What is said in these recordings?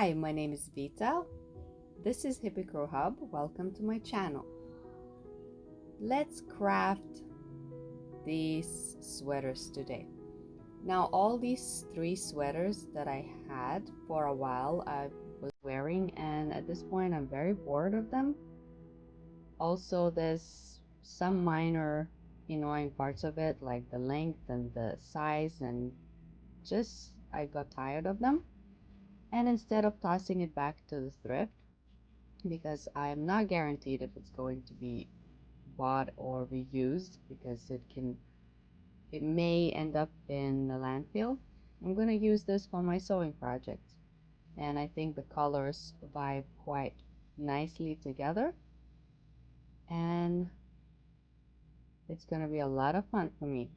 Hi, my name is Vita. This is Hippie Crow Hub. Welcome to my channel. Let's craft these sweaters today. Now, all these 3 sweaters that I had for a while I was wearing, and at this point I'm very bored of them. Also, there's some minor annoying parts of it, like the length and the size, and just I got tired of them. And instead of tossing it back to the thrift, because I'm not guaranteed if it's going to be bought or reused, because it may end up in the landfill, I'm going to use this for my sewing project. And I think the colors vibe quite nicely together, and it's going to be a lot of fun for me.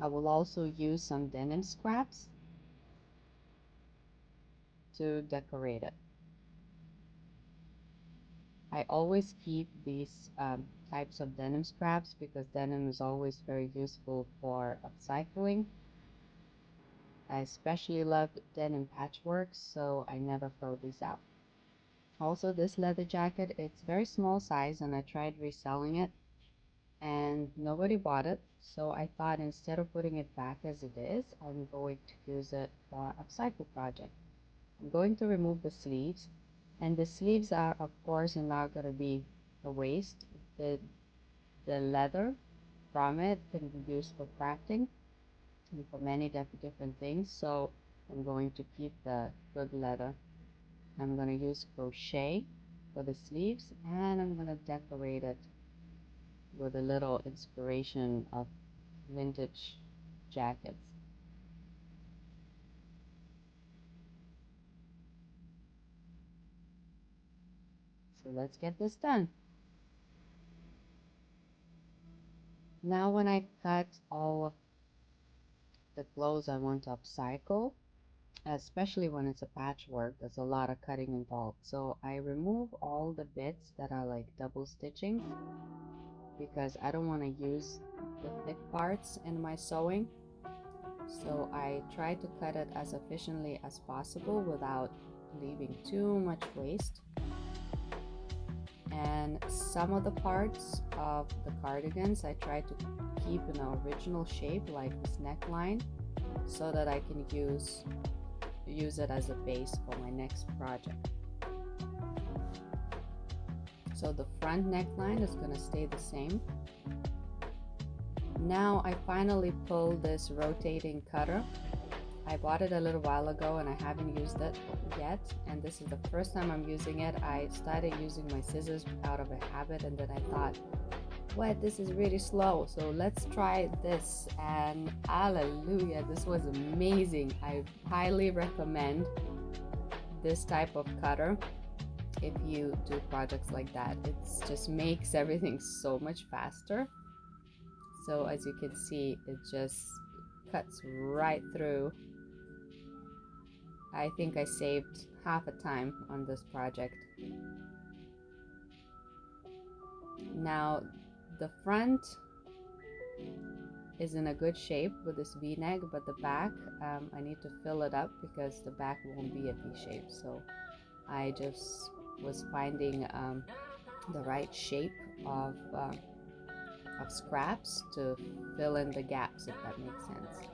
I will also use some denim scraps to decorate it. I always keep these types of denim scraps because denim is always very useful for upcycling. I especially love denim patchwork, so I never throw these out. Also, this leather jacket, it's very small size, and I tried reselling it and nobody bought it, so I thought instead of putting it back as it is, I'm going to use it for an upcycle project. I'm going to remove the sleeves, and the sleeves are of course not going to be the waste. The leather from it can be used for crafting and for many different things, so I'm going to keep the good leather. I'm going to use crochet for the sleeves, and I'm going to decorate it with a little inspiration of vintage jackets. So let's get this done. Now when I cut all of the clothes I want to upcycle, especially when it's a patchwork, there's a lot of cutting involved. So I remove all the bits that are like double stitching because I don't want to use the thick parts in my sewing. So I try to cut it as efficiently as possible without leaving too much waste. And some of the parts of the cardigans I try to keep in an original shape, like this neckline, so that I can use it as a base for my next project. So the front neckline is going to stay the same. Now I finally pulled this rotating cutter. I bought it a little while ago and I haven't used it yet, and this is the first time I'm using it. I started using my scissors out of a habit, and then I thought, what, this is really slow, so let's try this, and hallelujah, this was amazing. I highly recommend this type of cutter if you do projects like that. It just makes everything so much faster. So as you can see, it just cuts right through. I think I saved half a time on this project. Now the front is in a good shape with this V-neck, but the back, I need to fill it up because the back won't be a V shape. So I just was finding the right shape of scraps to fill in the gaps, if that makes sense.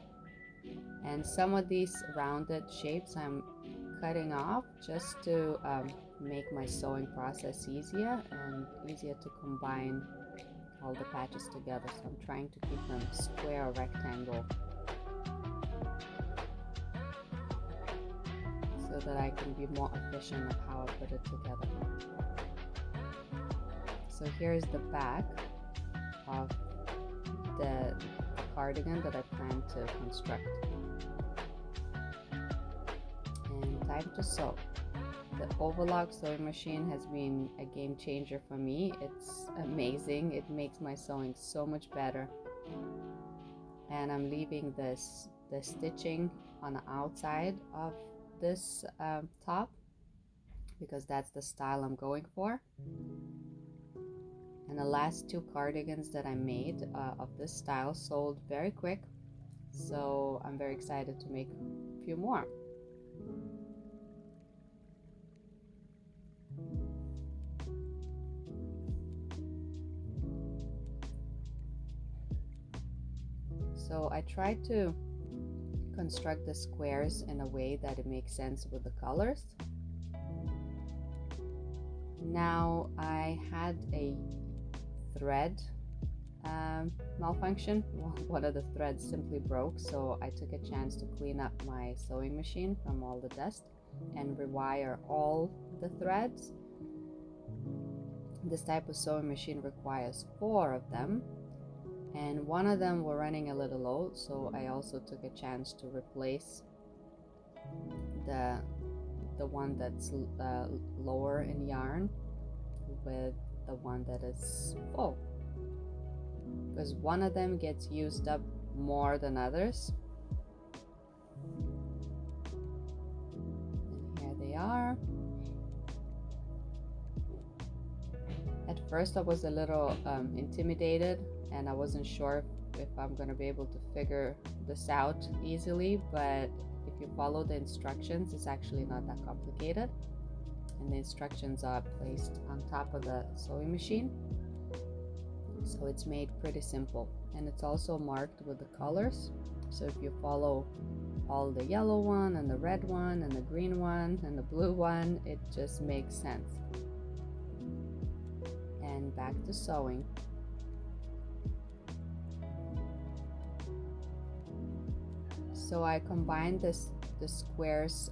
And some of these rounded shapes I'm cutting off just to make my sewing process easier and easier to combine all the patches together. So I'm trying to keep them square or rectangle so that I can be more efficient of how I put it together. So here's the back of the cardigan that I plan to construct. And time to sew. The overlock sewing machine has been a game changer for me. It's amazing. It makes my sewing so much better. And I'm leaving the stitching on the outside of this top because that's the style I'm going for. And the last 2 cardigans that I made of this style sold very quick, so I'm very excited to make a few more. So I tried to construct the squares in a way that it makes sense with the colors. Now I had a thread malfunction. One of the threads simply broke, so I took a chance to clean up my sewing machine from all the dust and rewire all the threads. This type of sewing machine requires 4 of them, and one of them were running a little low, so I also took a chance to replace the one that's lower in yarn with the one that is full, because one of them gets used up more than others. And here they are. At first I was a little intimidated, and I wasn't sure if I'm going to be able to figure this out easily, but if you follow the instructions, it's actually not that complicated, and the instructions are placed on top of the sewing machine, so it's made pretty simple. And it's also marked with the colors, so if you follow all the yellow one and the red one and the green one and the blue one, it just makes sense. And back to sewing. So I combined the squares.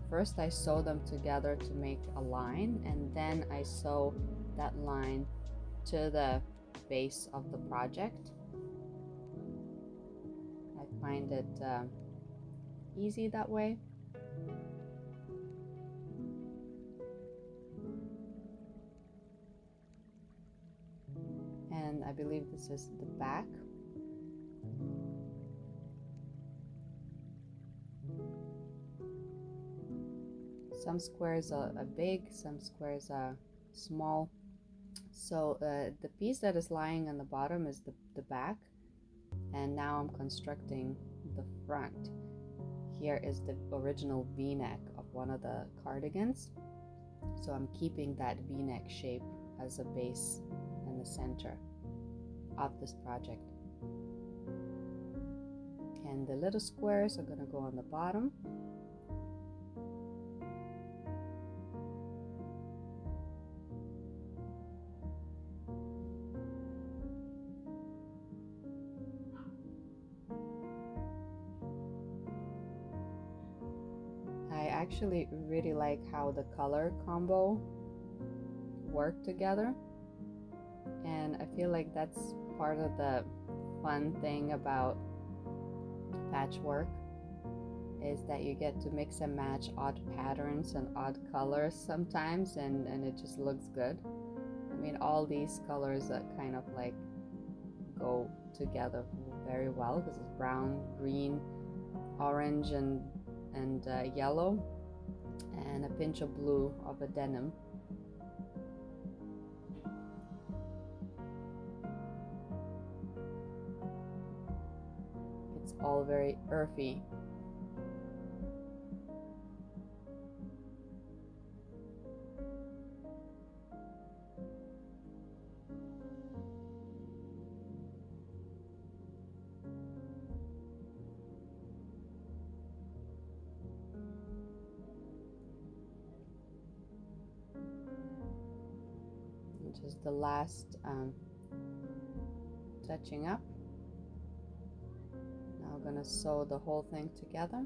First I sew them together to make a line, and then I sew that line to the base of the project. I find it easy that way. And I believe this is the back. Some squares are big, some squares are small. So the piece that is lying on the bottom is the back, and now I'm constructing the front. Here is the original V-neck of one of the cardigans, so I'm keeping that V-neck shape as a base in the center of this project. And the little squares are going to go on the bottom. I actually really like how the color combo work together, and I feel like that's part of the fun thing about patchwork, is that you get to mix and match odd patterns and odd colors sometimes, and it just looks good. I mean, all these colors that kind of like go together very well, because it's brown, green, orange, and yellow, and a pinch of blue of a denim. It's all very earthy. Just the last touching up. Now we're going to sew the whole thing together.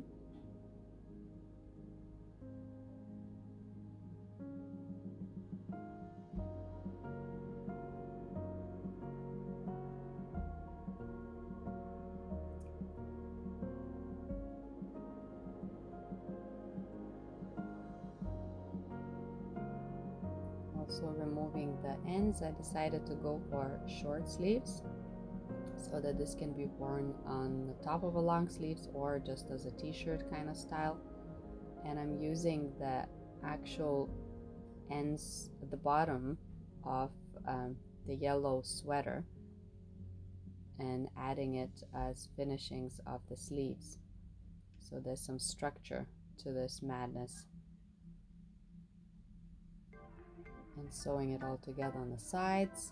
Also removing the ends, I decided to go for short sleeves so that this can be worn on the top of a long sleeves or just as a t-shirt kind of style. And I'm using the actual ends at the bottom of the yellow sweater and adding it as finishings of the sleeves, so there's some structure to this madness. And sewing it all together on the sides.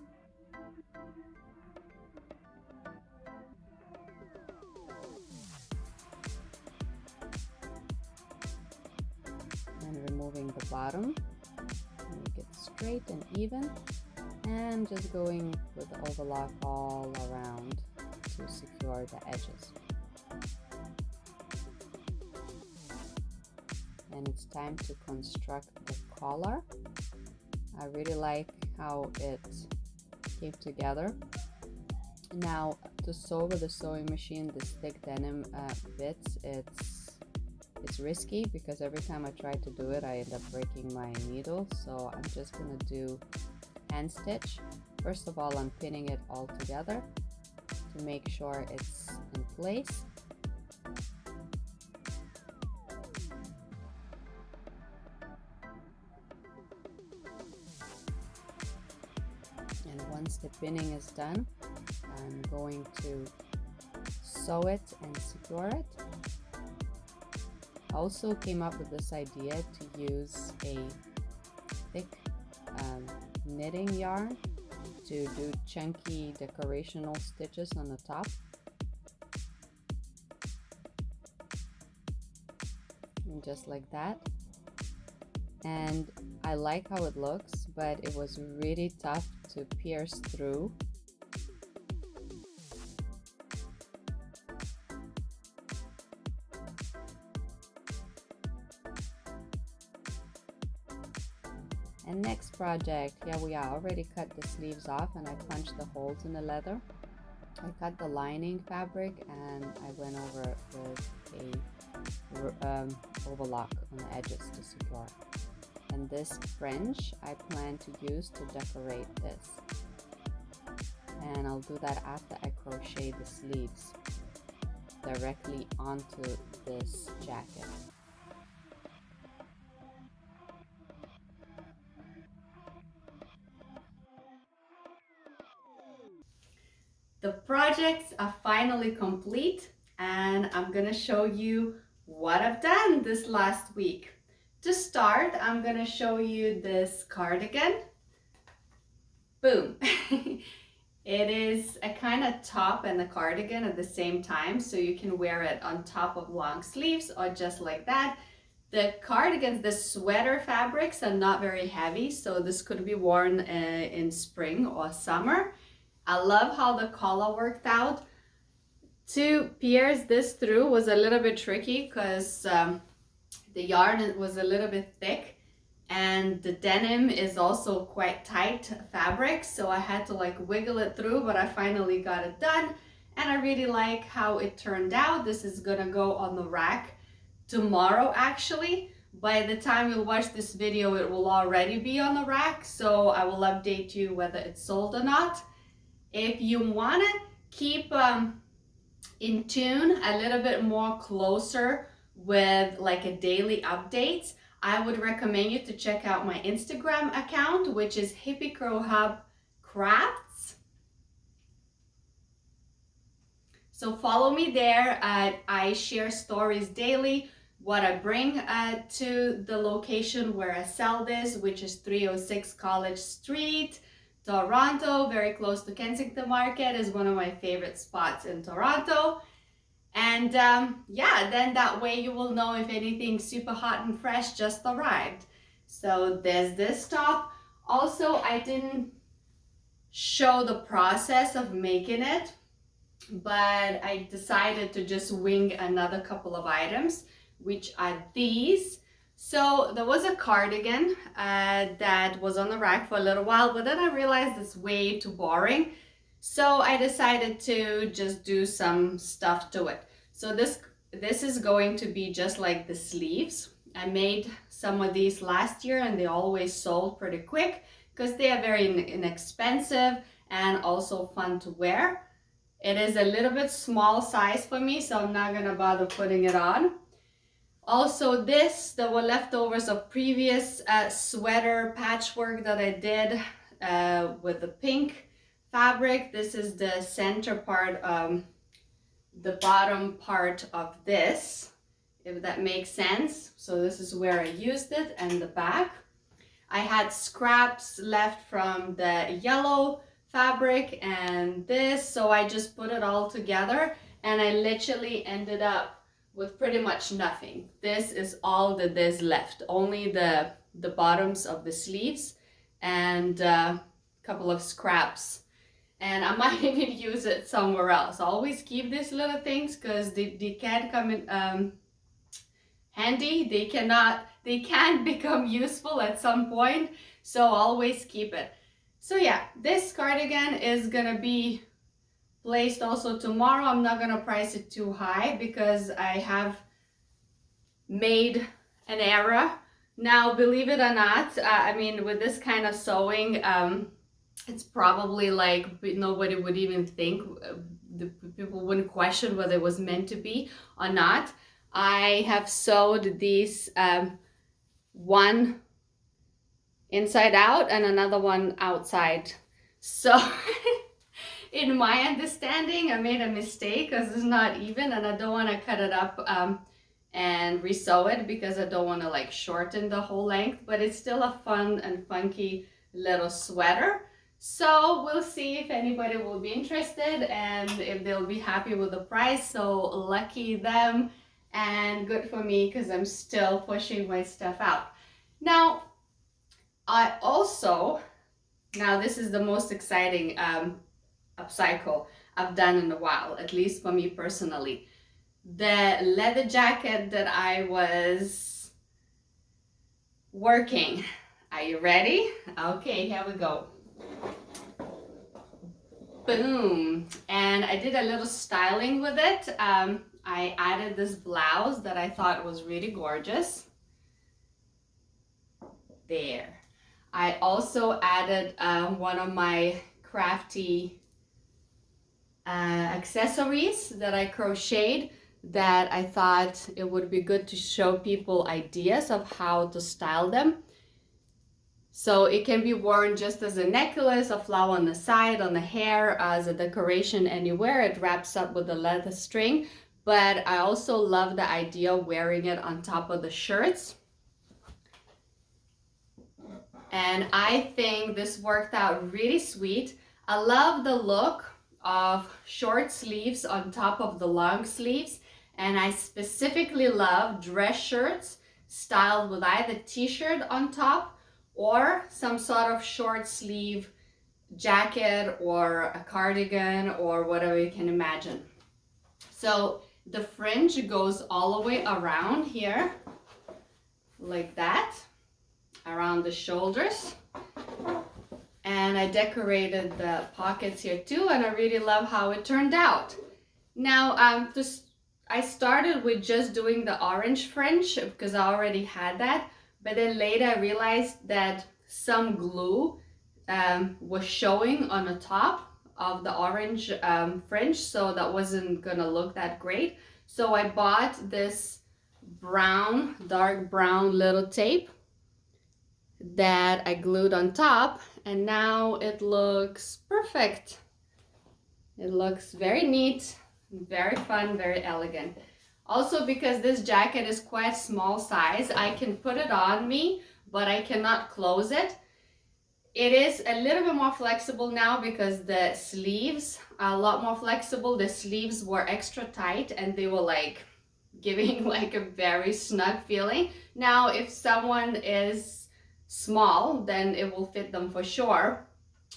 and removing the bottom, make it straight and even, and just going with the overlock all around to secure the edges. And it's time to construct the collar. I really like how it came together. Now, to sew with the sewing machine, this thick denim bits, it's risky because every time I try to do it, I end up breaking my needle. So I'm just gonna do hand stitch. First of all, I'm pinning it all together to make sure it's in place. And once the pinning is done, I'm going to sew it and secure it. I also came up with this idea to use a thick knitting yarn to do chunky decorational stitches on the top. And just like that. And I like how it looks, but it was really tough to pierce through. And next project, here we are, already cut the sleeves off and I punched the holes in the leather. I cut the lining fabric and I went over it with a overlock on the edges to secure. And this fringe I plan to use to decorate this. And I'll do that after I crochet the sleeves directly onto this jacket. The projects are finally complete and I'm gonna show you what I've done this last week. To start, I'm gonna show you this cardigan. Boom. It is a kind of top and a cardigan at the same time, so you can wear it on top of long sleeves or just like that. The cardigans, the sweater fabrics are not very heavy, so this could be worn in spring or summer. I love how the collar worked out. To pierce this through was a little bit tricky because the yarn was a little bit thick and the denim is also quite tight fabric, so I had to like wiggle it through, but I finally got it done and I really like how it turned out. This is gonna go on the rack tomorrow actually. By the time you'll watch this video, it will already be on the rack, so I will update you whether it's sold or not. If you want to keep in tune a little bit more closer with like a daily updates, I would recommend you to check out my Instagram account, which is Hippie Crow Hub Crafts. So follow me there. I share stories daily, what I bring to the location where I sell this, which is 306 College Street. Toronto, very close to Kensington Market, is one of my favorite spots in Toronto. And yeah, then that way you will know if anything super hot and fresh just arrived. So there's this top. Also, I didn't show the process of making it, but I decided to just wing another couple of items, which are these. So there was a cardigan that was on the rack for a little while, but then I realized it's way too boring. So I decided to just do some stuff to it. So this is going to be just like the sleeves. I made some of these last year and they always sold pretty quick because they are very inexpensive and also fun to wear. It is a little bit small size for me, so I'm not gonna bother putting it on. Also there were leftovers of previous sweater patchwork that I did with the pink fabric. This is the center part, the bottom part of this, if that makes sense. So this is where I used it, and the back. I had scraps left from the yellow fabric and this, so I just put it all together and I literally ended up with pretty much nothing. This is all that there's left, only the bottoms of the sleeves and a couple of scraps. And I might even use it somewhere else. I always keep these little things because they can come in handy. They can become useful at some point, so always keep it. So yeah, this cardigan is gonna be placed also tomorrow. I'm not gonna price it too high because I have made an error. Now, believe it or not, I mean, with this kind of sewing, it's probably like nobody would even think, the people wouldn't question whether it was meant to be or not. I have sewed these one inside out and another one outside. So in my understanding, I made a mistake because it's not even, and I don't want to cut it up and resew it because I don't want to like shorten the whole length, but it's still a fun and funky little sweater. So we'll see if anybody will be interested and if they'll be happy with the price. So lucky them and good for me because I'm still pushing my stuff out. Now, I also, now this is the most exciting upcycle I've done in a while, at least for me personally. The leather jacket that I was working. Are you ready? Okay, here we go. Boom. And I did a little styling with it. I added this blouse that I thought was really gorgeous. There. I also added one of my crafty accessories that I crocheted that I thought it would be good to show people ideas of how to style them. So it can be worn just as a necklace, a flower on the side, on the hair, as a decoration anywhere. It wraps up with a leather string, but I also love the idea of wearing it on top of the shirts. And I think this worked out really sweet. I love the look of short sleeves on top of the long sleeves. And I specifically love dress shirts styled with either t-shirt on top or some sort of short sleeve jacket or a cardigan or whatever you can imagine. So the fringe goes all the way around here like that, around the shoulders. And I decorated the pockets here too, and I really love how it turned out. Now, I started with just doing the orange fringe because I already had that, but then later I realized that some glue was showing on the top of the orange fringe, so that wasn't gonna look that great. So I bought this brown, dark brown little tape that I glued on top, and now it looks perfect. It looks very neat, very fun, very elegant. Also, because this jacket is quite small size, I can put it on me, but I cannot close it. It is a little bit more flexible now because the sleeves are a lot more flexible. The sleeves were extra tight and they were like giving like a very snug feeling. Now, if someone is small, then it will fit them for sure.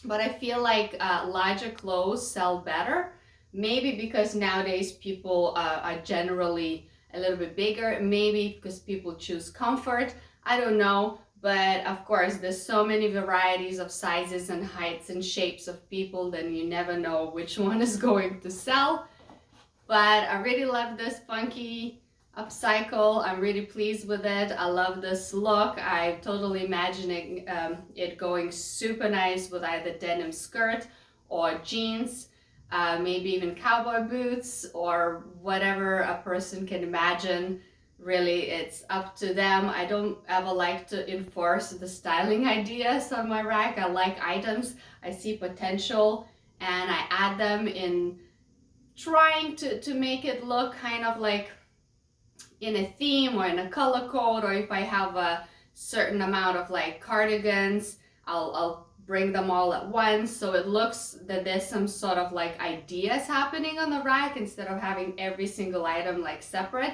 But I feel like larger clothes sell better. Maybe because nowadays people are generally a little bit bigger. Maybe because people choose comfort. I don't know. But of course, there's so many varieties of sizes and heights and shapes of people, then you never know which one is going to sell. But I really love this funky upcycle. I'm really pleased with it. I love this look. I'm totally imagining it going super nice with either denim skirt or jeans, maybe even cowboy boots or whatever a person can imagine. Really, it's up to them. I don't ever like to enforce the styling ideas on my rack. I like items. I see potential and I add them in trying to make it look kind of like in a theme or in a color code, or if I have a certain amount of like cardigans, I'll bring them all at once so it looks that there's some sort of like ideas happening on the rack instead of having every single item like separate.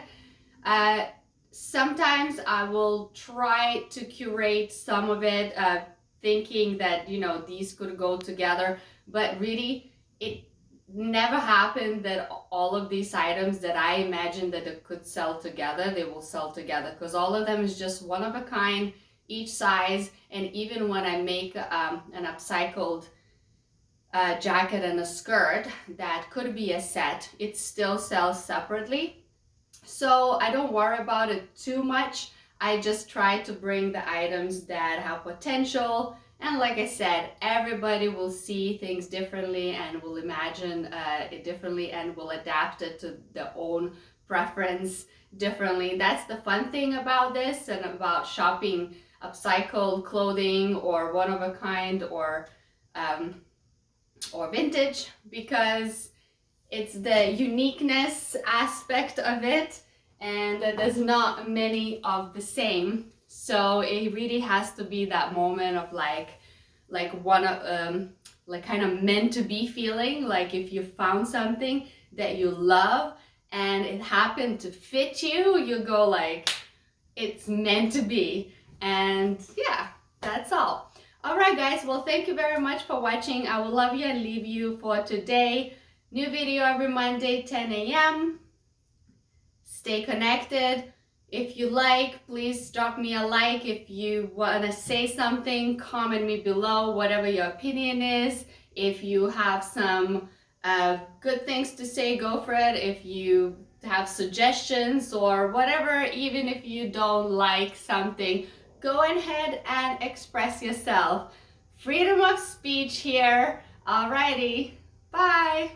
Sometimes I will try to curate some of it, thinking that, you know, these could go together, but really it never happened that all of these items that I imagined that it could sell together, they will sell together, because all of them is just one of a kind, each size. And even when I make an upcycled jacket and a skirt that could be a set, it still sells separately. So I don't worry about it too much. I just try to bring the items that have potential. And like I said, everybody will see things differently and will imagine it differently and will adapt it to their own preference differently. That's the fun thing about this and about shopping upcycled clothing or one of a kind or vintage, because it's the uniqueness aspect of it, and there's not many of the same. So it really has to be that moment of like one of like kind of meant to be feeling, like if you found something that you love and it happened to fit you, you go like, it's meant to be. And yeah, that's all. All right, guys. Well, thank you very much for watching. I will love you and leave you for today. New video every Monday, 10 a.m. Stay connected. If you like, please drop me a like. If you want to say something, comment me below, whatever your opinion is. If you have some good things to say, go for it. If you have suggestions or whatever, even if you don't like something, go ahead and express yourself. Freedom of speech here. Alrighty, bye.